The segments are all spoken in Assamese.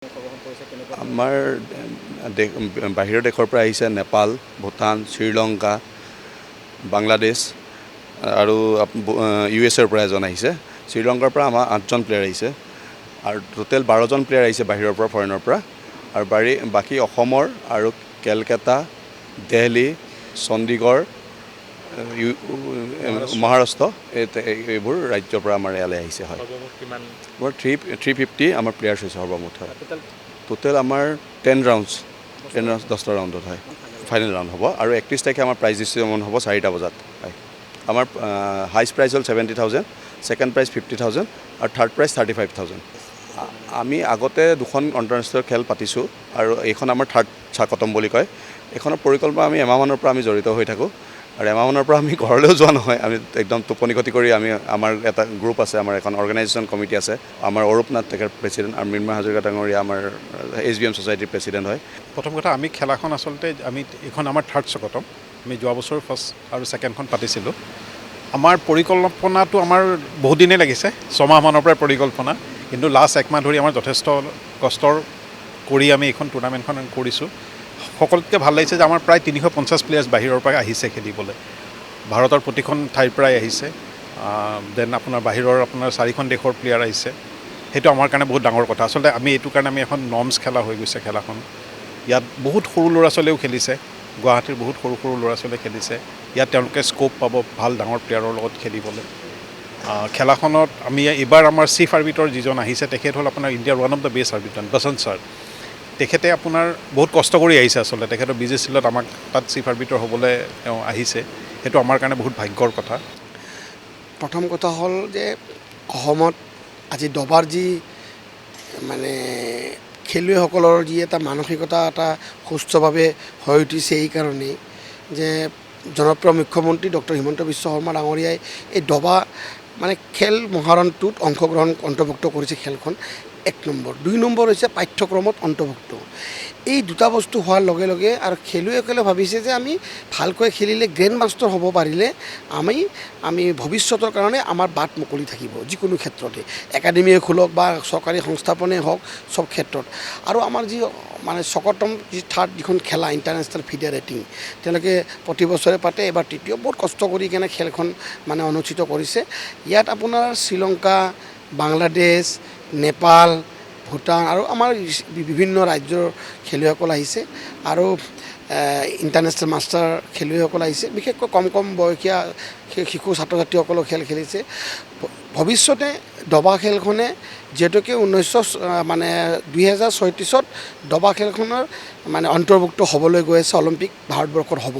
আমাৰ বাহিৰৰ দেশৰ পৰা আহিছে নেপাল, ভূটান, শ্ৰীলংকা, বাংলাদেশ আৰু USA পৰা এজন আহিছে। শ্ৰীলংকাৰ পৰা আমাৰ 8জন প্লেয়াৰ আহিছে আৰু টোটেল 12জন প্লেয়াৰ আহিছে বাহিৰৰ পৰা ফৰেনৰ পৰা আৰু বাকী অসমৰ আৰু কেলকাতা, দিল্লী, চণ্ডীগড়, মহাৰাষ্ট্ৰ এইবোৰ ৰাজ্যৰ পৰা আমাৰ ইয়ালৈ আহিছে। হয়, আমাৰ 350 আমাৰ প্লেয়াৰ্ছ হৈছে সৰ্বমুঠ। হয়, টোটেল আমাৰ 10 ৰাউণ্ডছ 10টা ৰাউণ্ডত হয় ফাইনেল ৰাউণ্ড হ'ব আৰু 31 তাৰিখে আমাৰ প্ৰাইজ ডিষ্ট্ৰিবিউশ্যন হ'ব 4টা বজাত। হয়, আমাৰ হাইষ্ট প্ৰাইজ হ'ল 70,000, ছেকেণ্ড প্ৰাইজ 50,000 আৰু থাৰ্ড প্ৰাইজ 35,000। আমি আগতে 2খন আন্তঃৰাষ্ট্ৰীয় খেল পাতিছোঁ আৰু এইখন আমাৰ থাৰ্ড চাকতম বুলি কয়। এইখনৰ পৰিকল্পনা আমি এমাহমানৰ পৰা আমি জড়িত হৈ থাকোঁ আৰু এমাহমানৰ পৰা আমি ঘৰলৈও যোৱা নহয়, আমি একদম টোপনি ক্ষতি কৰি আমাৰ এটা গ্ৰুপ আছে, আমাৰ এখন অৰ্গেনাইজেশ্যন কমিটি আছে। আমাৰ অৰূপ নাথ তেখেত প্ৰেচিডেণ্ট আৰু মৃন্ময় হাজৰিকা ডাঙৰীয়া আমাৰ SBM ছ'চাইটিৰ প্ৰেচিডেণ্ট হয়। প্ৰথম কথা, আমি খেলাখন আচলতে এইখন আমাৰ থাৰ্ড চকতম। আমি যোৱা বছৰ ফাৰ্ষ্ট আৰু ছেকেণ্ডখন পাতিছিলোঁ। আমাৰ পৰিকল্পনাটো আমাৰ বহুত দিনেই লাগিছে, 6 মাহমানৰ পৰাই পৰিকল্পনা, কিন্তু লাষ্ট 1 মাহ ধৰি আমাৰ যথেষ্ট কষ্টৰ কৰি আমি এইখন টুৰ্ণামেণ্টখন কৰিছোঁ। সকলোতকৈ ভাল লাগিছে যে আমাৰ প্ৰায় 350 প্লেয়াৰ্ছ বাহিৰৰ পৰা আহিছে খেলিবলৈ। ভাৰতৰ প্ৰতিখন ঠাইৰ পৰাই আহিছে। দেন আপোনাৰ বাহিৰৰ 4খন দেশৰ প্লেয়াৰ আহিছে। সেইটো আমাৰ কাৰণে বহুত ডাঙৰ কথা। আচলতে আমি এইটো কাৰণে আমি এখন নৰ্মছ খেলা হৈ গৈছে খেলাখন। ইয়াত বহুত সৰু ল'ৰা ছোৱালীয়েও খেলিছে, গুৱাহাটীৰ বহুত সৰু সৰু ল'ৰা ছোৱালীয়ে খেলিছে। ইয়াত তেওঁলোকে স্ক'প পাব ভাল ডাঙৰ প্লেয়াৰৰ লগত খেলিবলৈ। খেলাখনত আমি এইবাৰ আমাৰ চিফ আৰ্বিটৰ যিজন আহিছে তেখেত হ'ল আপোনাৰ ইণ্ডিয়াৰ one of the best arbiter Basanta sir. তেখেতে আপোনাৰ বহুত কষ্ট কৰি আহিছে। আচলতে তেখেতৰ বিজি ছিলত আমাক তাত চিফ আৰ্বিটৰ হ'বলৈ তেওঁ আহিছে। সেইটো আমাৰ কাৰণে বহুত ভাগ্যৰ কথা। প্ৰথম কথা হ'ল যে অসমত আজি দবাৰ যি মানে খেলুৱৈসকলৰ যি এটা মানসিকতা এটা সুস্থভাৱে হৈ উঠিছে, এইকাৰণেই যে জনপ্ৰিয় মুখ্যমন্ত্ৰী ডক্টৰ হিমন্ত বিশ্ব শৰ্মা ডাঙৰীয়াই এই দবা মানে খেল মহাৰণটোত অন্তৰ্ভুক্ত কৰিছে খেলখন। 1 নম্বৰ। 2 নম্বৰ হৈছে পাঠ্যক্ৰমত অন্তৰ্ভুক্ত। এই দুটা বস্তু হোৱাৰ লগে লগে আৰু খেলুৱৈসকলে ভাবিছে যে আমি ভালকৈ খেলিলে গ্ৰেণ্ড মাষ্টাৰ হ'ব পাৰিলে আমি ভৱিষ্যতৰ কাৰণে আমাৰ বাট মুকলি থাকিব যিকোনো ক্ষেত্ৰতে, একাডেমিয়ে খোলক বা চৰকাৰী সংস্থাপনেই হওক, চব ক্ষেত্ৰত। আৰু আমাৰ যি মানে চকতম যি থাৰ্ড যিখন খেলা ইণ্টাৰনেশ্যনেল ফিডে ৰেটিং, তেওঁলোকে প্ৰতি বছৰে পাতে, এবাৰ তৃতীয়। বহুত কষ্ট কৰি কেনে খেলখন মানে অনুষ্ঠিত কৰিছে। ইয়াত আপোনাৰ শ্ৰীলংকা, বাংলাদেশ, নেপাল, ভূটান আৰু আমাৰ বিভিন্ন ৰাজ্যৰ খেলুৱৈসকল আহিছে আৰু ইণ্টাৰনেশ্যনেল মাষ্টাৰ খেলুৱৈসকল আহিছে। বিশেষকৈ কম বয়সীয়া শিশু ছাত্ৰ ছাত্ৰীসকলেও খেল খেলিছে। ভৱিষ্যতে দবা খেলখনে যিহেতুকে 2036ত দবা খেলখনৰ মানে অন্তৰ্ভুক্ত হ'বলৈ গৈ আছে, অলিম্পিক ভাৰতবৰ্ষত হ'ব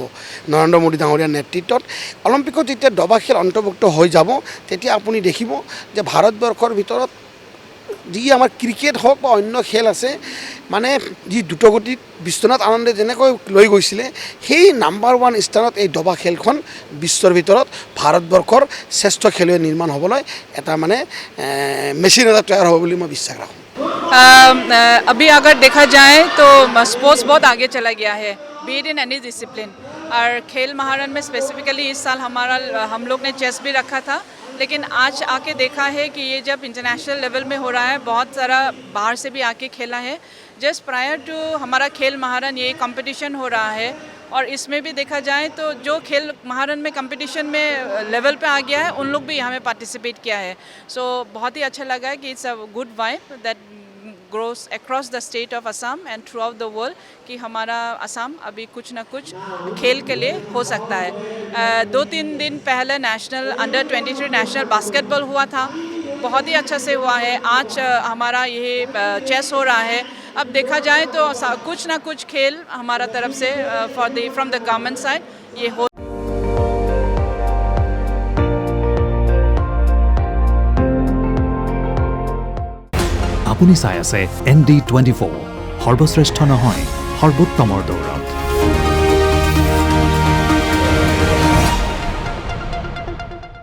নৰেন্দ্ৰ মোদী ডাঙৰীয়াৰ নেতৃত্বত। অলিম্পিকত যেতিয়া দবা খেল অন্তৰ্ভুক্ত হৈ যাব, তেতিয়া আপুনি দেখিব যে ভাৰতবৰ্ষৰ ভিতৰত যি আমাৰ ক্ৰিকেট হওক বা অন্য খেল আছে, মানে যি দ্ৰুতগতিত বিশ্বনাথ আনন্দে যেনেকৈ লৈ গৈছিলে, সেই নাম্বাৰ 1 স্থানত এই দবা খেলখন বিশ্বৰ ভিতৰত ভাৰতবৰ্ষৰ শ্ৰেষ্ঠ খেলুৱৈ নিৰ্মাণ হ'বলৈ এটা মানে মেচিন এটা তৈয়াৰ হ'ব বুলি মই বিশ্বাস ৰাখোঁ। अभी अगर देखा जाए तो स्पोर्ट्स बहुत आगे चला गया है, B it in any discipline. और खेल महारण में स्पेसिफिकली इस साल हम लोग ने चेस भी रखा था, लेकिन आज आके देखा है कि ये जब इंटरनेशनल लेवल में हो रहा है, बहुत सारा बाहर से भी आके खेला है। जस्ट प्रायर टू हमारा खेल महारण ये कंपटीशन हो रहा है, और इसमें भी देखा जाए तो जो खेल महारण में कंपटीशन में लेवल पे आ गया है, उन लोग भी यहाँ में पार्टिसिपेट किया है। सो बहुत ही अच्छा लगा कि it's a good vibe that grows across the state of Assam and throughout the world कि हमारा असम अभी कुछ ना कुछ खेल के लिए हो सकता है। 2-3 दिन पहले नेशनल अंडर-23 नेशनल बास्केटबॉल हुआ था, बहुत ही अच्छा से हुआ है। आज हमारा ये चेस हो रहा है। अब देखा जाए तो कुछ ना कुछ खेल हमारा तरफ से फ्रॉम द गवर्नमेंट साइड ये हो। আপুনি চাই আছে ND24, সৰ্বশ্ৰেষ্ঠ নহয় সৰ্বোত্তমৰ দৌৰ।